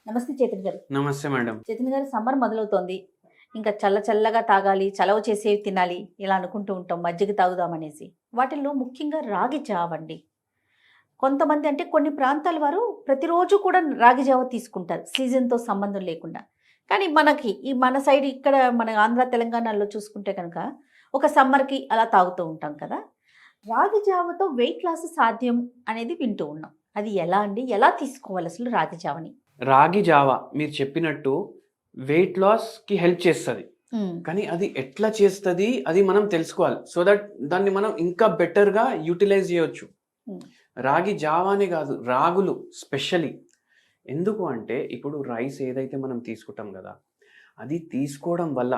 నమస్తే చేతన్ గారు. నమస్తే మేడం. చేతన్ గారు, సమ్మర్ మొదలవుతోంది. ఇంకా చల్లగా తాగాలి, చలవ చేసేవి తినాలి ఇలా అనుకుంటూ ఉంటాం. మజ్జిగ తాగుదామనేసి. వాటిల్లో ముఖ్యంగా రాగి జావ అండి. కొంతమంది అంటే కొన్ని ప్రాంతాల వారు ప్రతిరోజు కూడా రాగి జావ తీసుకుంటారు. సీజన్‌తో సంబంధం లేకుండా. కానీ మనకి మన సైడ్ ఇక్కడ మన ఆంధ్ర, తెలంగాణలో చూసుకుంటే కనుక ఒక సమ్మర్‌కి అలా తాగుతూ ఉంటాం కదా! రాగి జావతో వెయిట్ లాస్ సాధ్యం అనేది వింటూ ఉన్నాం. అది ఎలా అండి? ఎలా తీసుకోవాలి అసలు రాగి జావని? రాగి జావ మీరు చెప్పినట్టు వెయిట్ లాస్‌కి హెల్ప్ చేస్తది. హ్మ్. కానీ అది ఎట్లా చేస్తది అది మనం తెలుసుకోవాలి. సో దట్ దాన్ని మనం ఇంకా బెటర్‌గా యుటిలైజ్ చేయొచ్చు. హ్మ్. రాగి జావ అనే కాదు, రాగులు స్పెషల్లీ. ఎందుకు అంటే ఇప్పుడు రైస్ ఏదైతే మనం తీసుకుంటాం కదా! అది తీసుకోవడం వల్ల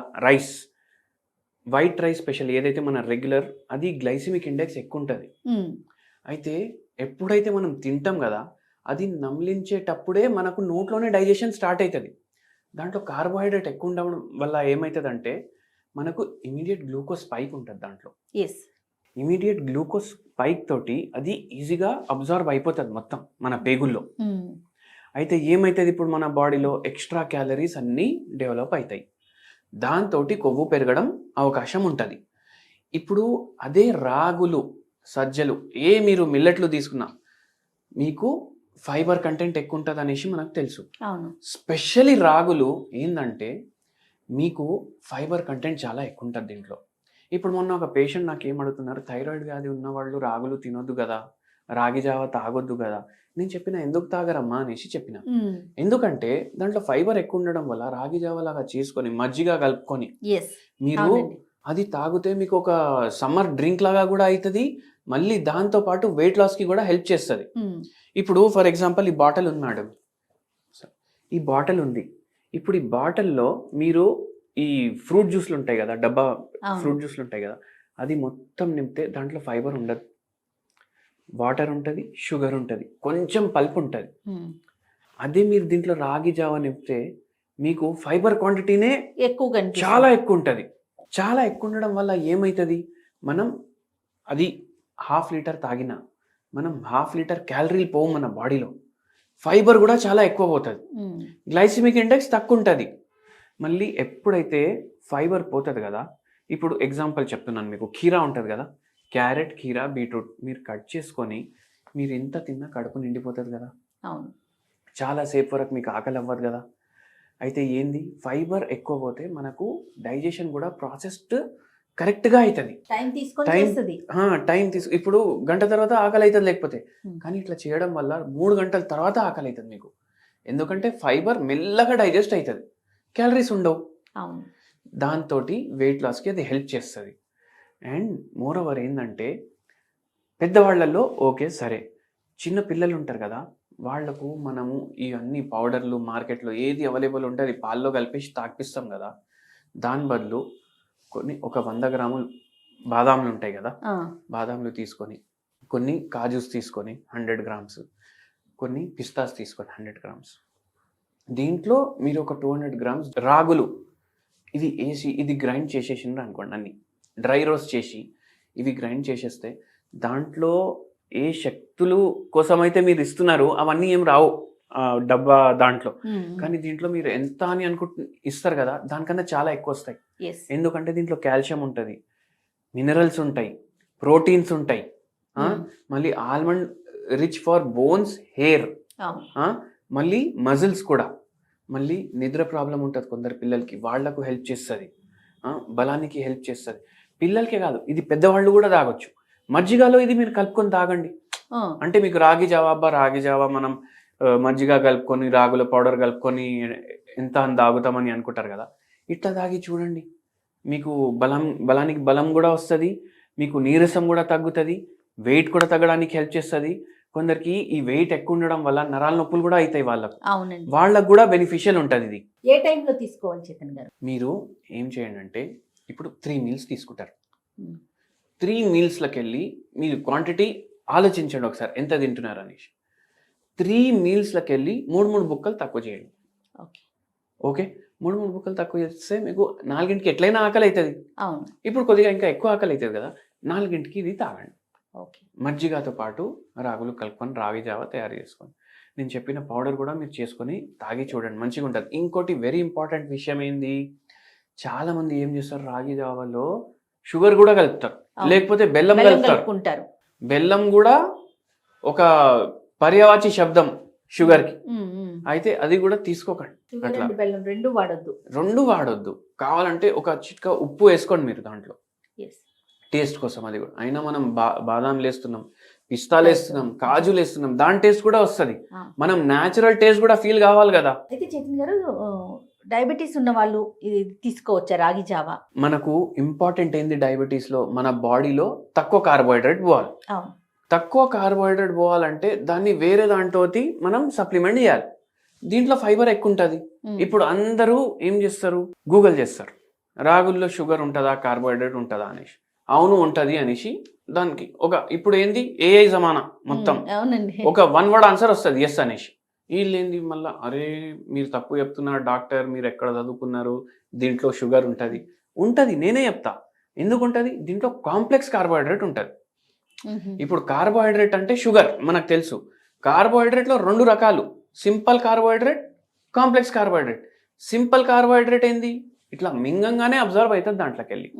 వైట్ రైస్ స్పెషల్ ఏదైతే మన రెగ్యులర్ అది గ్లైసెమిక్ ఇండెక్స్ ఎక్కువుంటది. హ్మ్. అయితే ఎప్పుడైతే మనం తింటాం కదా! అది నమిలించేటప్పుడే మనకు నోట్లోనే డైజెషన్ స్టార్ట్ అయితది. దాంట్లో కార్బోహైడ్రేట్ ఎక్కువ ఉండడం వల్ల ఏమైతదంటే, మనకు ఇమ్మీడియేట్ గ్లూకోజ్ స్పైక్ ఉంటది దాంట్లో. యెస్. ఇమ్మీడియేట్ గ్లూకోజ్ స్పైక్ తోటి అది ఈజీగా అబ్జార్బ్ అయిపోతది మొత్తం మన పేగుల్లో. హ్మ్. అయితే ఏమైతది ఇప్పుడు మన బాడీలో ఎక్స్‌ట్రా క్యాలరీస్ అన్నీ డెవలప్ అయితాయి. దాంతోటి కొవ్వు పెరగడం అవకాశం ఉంటది. ఇప్పుడు అదే రాగులు, సజ్జలు మీరు మిల్లెట్‌లు తీసుకున్నా మీకు ఫైబర్ కంటెంట్ ఎక్కువ ఉంటదనేసి మనకు తెలుసు. అవును. స్పెషల్లీ రాగులు ఏందంటే, మీకు ఫైబర్ కంటెంట్ చాలా ఎక్కువ ఉంటది దీంట్లో. ఇప్పుడు మొన్న ఒక పేషెంట్ నాకేమడుగుతున్నారు, థైరాయిడ్ వ్యాధి ఉన్నవాళ్ళు రాగులు తినొద్దు గదా! రాగి జావ తాగొద్దు గదా! నేను చెప్పిన, "ఎందుకు తాగరమ్మా?" అనేసి చెప్పిన. హ్మ్. ఎందుకంటే దాంట్లో ఫైబర్ ఎక్కువ ఉండడం వల్ల రాగి జావ లాగా చేసుకొని, మజ్జిగ కలుపుకొని యెస్. మీరు అవునండి. అది తాగితే మీకు ఒక సమ్మర్ డ్రింక్ లాగా గూడా అయితది. మళ్ళీ దాంతో పాటు వెయిట్ లాస్‌కి గూడా హెల్ప్ చేస్తది. హ్మ్. ఇప్పుడు ఫర్ ఎగ్జాంపుల్ ఈ బాటిల్ ఉంది మేడం. ఈ బాటిల్ ఉంది. ఇప్పుడు ఈ బాటిల్‌లో మీరు ఈ ఫ్రూట్ జ్యూస్‌లు ఉంటాయి గదా! డబ్బా అవును. ఫ్రూట్ జ్యూస్‌లు ఉంటాయి గదా! అది మొత్తం నింపితే దాంట్లో ఫైబర్ ఉండదు. వాటర్ ఉంటది, షుగర్ ఉంటది. కొంచెం పల్ప్ ఉంటది. హ్మ్. అదే మీరు దీంట్లో రాగి జావ నింపితే మీకు ఫైబర్ క్వాంటిటీనే ఎక్కువ కనిపిస్తుంది. చాలా ఎక్కువుంటది. చాలా ఎక్కువుండడం వల్ల ఏమైతది, మనం అది హాఫ్ లీటర్ తాగినా, మనం హాఫ్ లీటర్ క్యాలరీలు పోవు మన బాడీలో. ఫైబర్ గూడా చాలా ఎక్కువ పోతది. హ్మ్. గ్లైసెమిక్ ఇండెక్స్ తక్కువుంటది. మళ్ళీ ఎప్పుడైతే ఫైబర్ పోతది గదా! ఇప్పుడు ఎగ్జాంపుల్ చెప్తున్నాను మీకు. కీరా ఉంటది గదా! క్యారెట్, కీరా, బీట్రూట్ మీరు కట్ చేసుకొని మీరెంత తిన్నా కడుపు నిండిపోతది గదా! అవును. చాలా సేపు వరకు మీకు ఆకలవ్వదు గదా! అయితే ఏంది ఫైబర్ ఎక్కువ పోతే మనకు డైజెషన్ గూడా ప్రాసెస్డ్ కరెక్ట్‌గా అయితది. టైం తీసుకొని టైం చేస్తది. టైం ఇప్పుడు గంట తర్వాత ఆకలైతది లేకపోతే. హ్మ్. కానీ ఇట్లా చేయడం వల్ల 3 గంటల తర్వాత ఆకలైతది మీకు. ఎందుకంటే ఫైబర్ మెల్లగా డైజెస్ట్ అయితది. క్యాలరీస్ ఉండవు. అవును. దాంతోటి వెయిట్ లాస్‌కి అది హెల్ప్ చేస్తది. అండ్ మోర్ ఓవర్ ఏందంటే పెద్దవాళ్ళలో ఓకే. సరే. చిన్న పిల్లలుంటారు గదా! వాళ్ళకు మనము ఇవన్నీ పౌడర్‌లు మార్కెట్‌లో ఏది అవైలబుల్ ఉంటే అది పాల్లో కలిపేసి తాగిపిస్తాం గదా! దాని బదులు ఒక 100 గ్రాములు బాదాంలుంటాయి గదా! ఆ! బాదాంలు తీసుకొని, కొన్ని కాజూస్ తీసుకొని 100 గ్రామ్స్, కొన్ని పిస్తాస్ తీసుకొని 100 గ్రామ్స్. దీంట్లో మీరు ఒక 200 గ్రామ్స్ రాగులు ఇది గ్రైండ్ చేసేసిండ్రనుకోండి అన్నీ. డ్రై రోస్ట్ చేసి, ఇవి గ్రైండ్ చేసేస్తే దాంట్లో ఏ శక్తులు కోసమైతే మీరు ఇస్తున్నారో అవన్నీ ఏం రావు. డబ్బా దాంట్లో. హ్మ్. హ్మ్. కానీ దీంట్లో మీరు ఎంత అని ఇస్తారు గదా! దానికన్నా చాలా ఎక్కువొస్తాయి. యెస్. ఎందుకంటే దీంట్లో కాల్షియం ఉంటది. మినరల్స్ ఉంటాయి. ప్రోటీన్స్ ఉంటాయి. ఆ! హ్మ్. మళ్ళీ almond rich for bones, hair. అవును. ఆ! మళ్ళీ మజిల్స్ కూడా. మళ్ళీ నిద్ర ప్రాబ్లమ్ ఉంటది కొందరు పిల్లలకి. వాళ్ళకు హెల్ప్ చేస్తది. బలానికి హెల్ప్ చేస్తది. పిల్లలకే కాదు, ఇది పెద్దవాళ్ళు గూడా తాగొచ్చు. మజ్జిగలో ఇది మీరు కలుపుకొని తాగండి. ఆ! అంటే మీకు రాగి జావ మనం మజ్జిగ కలుపుకొని, రాగుల పౌడర్ కలుపుకొని ఎంత అని తాగుతామని అనుకుంటారు గదా! ఇట్లా తాగి చూడండి. మీకు బలానికి బలం గూడా వస్తది. మీకు నీరసం గూడా తగ్గుతది. వెయిట్ కూడా తగ్గడానికి హెల్ప్ చేస్తది. కొందరికి ఈ వెయిట్ ఎక్కువ ఉండడం వల్ల నరాల నొప్పులు గూడా అయితాయి వాళ్ళకు. అవునండి. వాళ్ళకి గూడా బెనిఫిషియల్ ఉంటదిది. ఏ టైంలో తీసుకోవాలి చేతన్ గారు? మీరు ఏం చేయండంటే ఇప్పుడు 3 మీల్స్ తీసుకుంటారు. హ్మ్. 3 మీల్స్‌లకెళ్ళి మీరు క్వాంటిటీ ఆలోచించండి ఒకసారి ఎంత తింటున్నారనేసి. 3 మీల్స్‌లకెళ్ళి 3 బుక్కలు తక్కువ చేయండి. ఓకే. ఓకే. 3 బుక్కలు తక్కువ చేస్తే మీకు 4కి ఎట్లైనా ఆకలైతది. అవును. ఇప్పుడు కొద్దిగా ఇంకా ఎక్కువ ఆకలైతది గదా! 4కి ఇది తాగండి. ఓకే. మజ్జిగతో పాటు రాగులు కలుపుకొని రాగి జావ తయారు చేసుకోండి. నేను చెప్పిన పౌడర్ కూడా మీరు చేసుకొని తాగి చూడండి, మంచిగా ఉంటుంది. ఇంకోటి వెరీ ఇంపార్టెంట్ విషయం ఏంది, చాలామంది ఏం చేస్తారు, రాగి జావలో షుగర్ కూడా కలుపుతారు, అవును. లేకపోతే బెల్లం బెల్లం కలుపుతారు. కలుపుకుంటారు. బెల్లం కూడా ఒక పర్యావాచి శబ్దం షుగర్కి. అయితే అది కూడా తీసుకోకండి. షుగర్ అట్లా అండ్ బెల్లం రెండు వాడొద్దు. రెండు వాడొద్దు. కావాలంటే ఒక చిట్కా ఉప్పు వేసుకోండి మీరు దాంట్లో, ఎస్. టేస్ట్ కోసం. అది కూడా అయినా మనం బాదాంలు వేస్తున్నాం, పిస్తాలు వేస్తున్నాం, కాజులు వేస్తున్నాం, దాని టేస్ట్ కూడా వస్తుంది. మనం న్యాచురల్ టేస్ట్ కూడా ఫీల్ కావాలి కదా. అయితే చైతన్య గారు, డయాబెటీస్ ఉన్న వాళ్ళు ఇది తీసుకోవచ్చా రాగి జావా? మనకు ఇంపార్టెంట్ ఏంది డయాబెటీస్లో, మన బాడీలో తక్కువ కార్బోహైడ్రేట్ పోవాలి. అవును. తక్కువ కార్బోహైడ్రేట్ పోవాలంటే దాన్ని వేరే దాంట్లో మనం సప్లిమెంట్ చేయాలి. దీంట్లో ఫైబర్ ఎక్కువ ఉంటుంది. ఇప్పుడు అందరూ ఏం చేస్తారు, గూగుల్ చేస్తారు, రాగుల్లో షుగర్ ఉంటుందా, కార్బోహైడ్రేట్ ఉంటుందా అనేసి. అవును ఉంటుంది అనేసి దానికి ఇప్పుడు ఏంది ఏఐ జమానా మొత్తం. అవునండి. ఒక 1 వర్డ్ ఆన్సర్ వస్తుంది, ఎస్ అనేసి. వీళ్ళేంది మళ్ళీ, అరే మీరు తప్పు చెప్తున్నారు డాక్టర్, మీరు ఎక్కడ చదువుకున్నారు, దీంట్లో షుగర్ ఉంటుంది. నేనే చెప్తా ఎందుకు ఉంటుంది. దీంట్లో కాంప్లెక్స్ కార్బోహైడ్రేట్ ఉంటుంది. ఇప్పుడు కార్బోహైడ్రేట్ అంటే షుగర్ మనకు తెలుసు. కార్బోహైడ్రేట్లో 2 రకాలు, simple carbohydrate, complex carbohydrate. Simple carbohydrate ఏంది, ఇట్లా మింగంగానే అబ్జర్వ్ అవుతుంది దాంట్లోకి వెళ్ళి.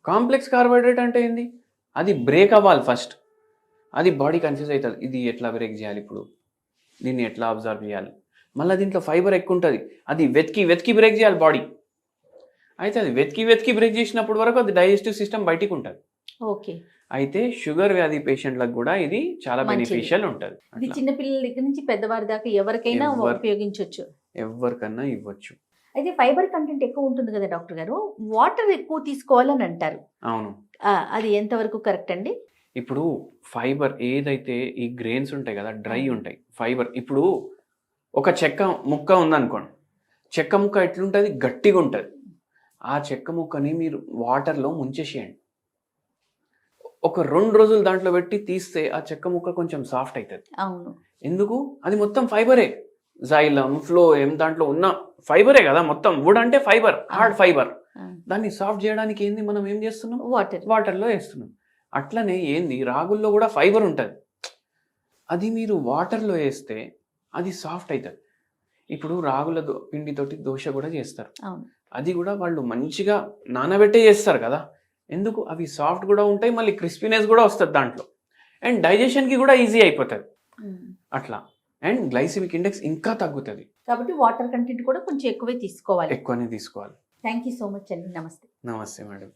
కాంప్లెక్స్ కార్బోహైడ్రేట్ అంటే ఏంది, అది బ్రేక్ అవ్వాలి ఫస్ట్. అది బాడీ కన్ఫ్యూజ్ అవుతుంది, ఇది ఎట్లా బ్రేక్ చేయాలి, ఇప్పుడు దీన్ని ఎట్లా అబ్జర్వ్ చేయాలి. మళ్ళీ దీంట్లో ఫైబర్ ఎక్కువ ఉంటుంది, అది వెతికి బ్రేక్ చేయాలి బాడీ. అయితే అది వెతికి బ్రేక్ చేసినప్పుడు వరకు అది డైజెస్టివ్ సిస్టమ్ బయటికి ఉంటుంది. ఓకే. అయితే షుగర్ వ్యాధి పేషెంట్లకు కూడా ఇది చాలా బెనిఫిషియల్ ఉంటుంది. ఇది చిన్న పిల్లల దగ్గర నుంచి పెద్దవారి దాకా ఎవరికైనా ఉపయోగించవచ్చు, ఎవరికన్నా ఇవ్వచ్చు. అయితే ఫైబర్ కంటెంట్ ఎక్కువ ఉంటుంది కదా డాక్టర్ గారు, వాటర్ ఎక్కువ తీసుకోవాలని అంటారు. అవును. అది ఎంతవరకు కరెక్ట్ అండి? ఇప్పుడు ఫైబర్ ఏదైతే ఈ గ్రెయిన్స్ ఉంటాయి కదా, డ్రై ఉంటాయి. ఫైబర్ ఇప్పుడు ఒక చెక్క ముక్క ఉందనుకోండి, చెక్క ముక్క ఎట్లుంటుంది, గట్టిగా ఉంటుంది. ఆ చెక్క ముక్కని మీరు వాటర్లో ముంచేసేయండి, ఒక 2 రోజులు దాంట్లో పెట్టి తీస్తే ఆ చెక్క ముక్క కొంచెం సాఫ్ట్ అవుతుంది. అవును. ఎందుకు, అది మొత్తం ఫైబరే. జైలం, ఫ్లోఎం దాంట్లో ఉన్న ఫైబరే కదా మొత్తం. వుడ్ అంటే ఫైబర్, హార్డ్ ఫైబర్. దాన్ని సాఫ్ట్ చేయడానికి ఏంది, మనం ఏం చేస్తున్నాం, వాటర్లో వేస్తున్నాం. అట్లనే ఏంది, రాగుల్లో కూడా ఫైబర్ ఉంటుంది. అది మీరు వాటర్లో వేస్తే అది సాఫ్ట్ అవుతుంది. ఇప్పుడు రాగుల పిండితోటి దోశ కూడా చేస్తారు. అది కూడా వాళ్ళు మంచిగా నానబెట్టే చేస్తారు కదా. ఎందుకు, అవి సాఫ్ట్ కూడా ఉంటాయి, మళ్ళీ క్రిస్పీనెస్ కూడా వస్తుంది దాంట్లో, అండ్ డైజెషన్కి కూడా ఈజీ అయిపోతుంది అట్లా. అండ్ గ్లైసిమిక్ ఇండెక్స్ ఇంకా తగ్గుతుంది. కాబట్టి వాటర్ కంటెంట్ కూడా కొంచెం ఎక్కువే తీసుకోవాలి. ఎక్కువనే తీసుకోవాలి. థ్యాంక్ యూ సో మచ్ అండి. నమస్తే. నమస్తే మేడం.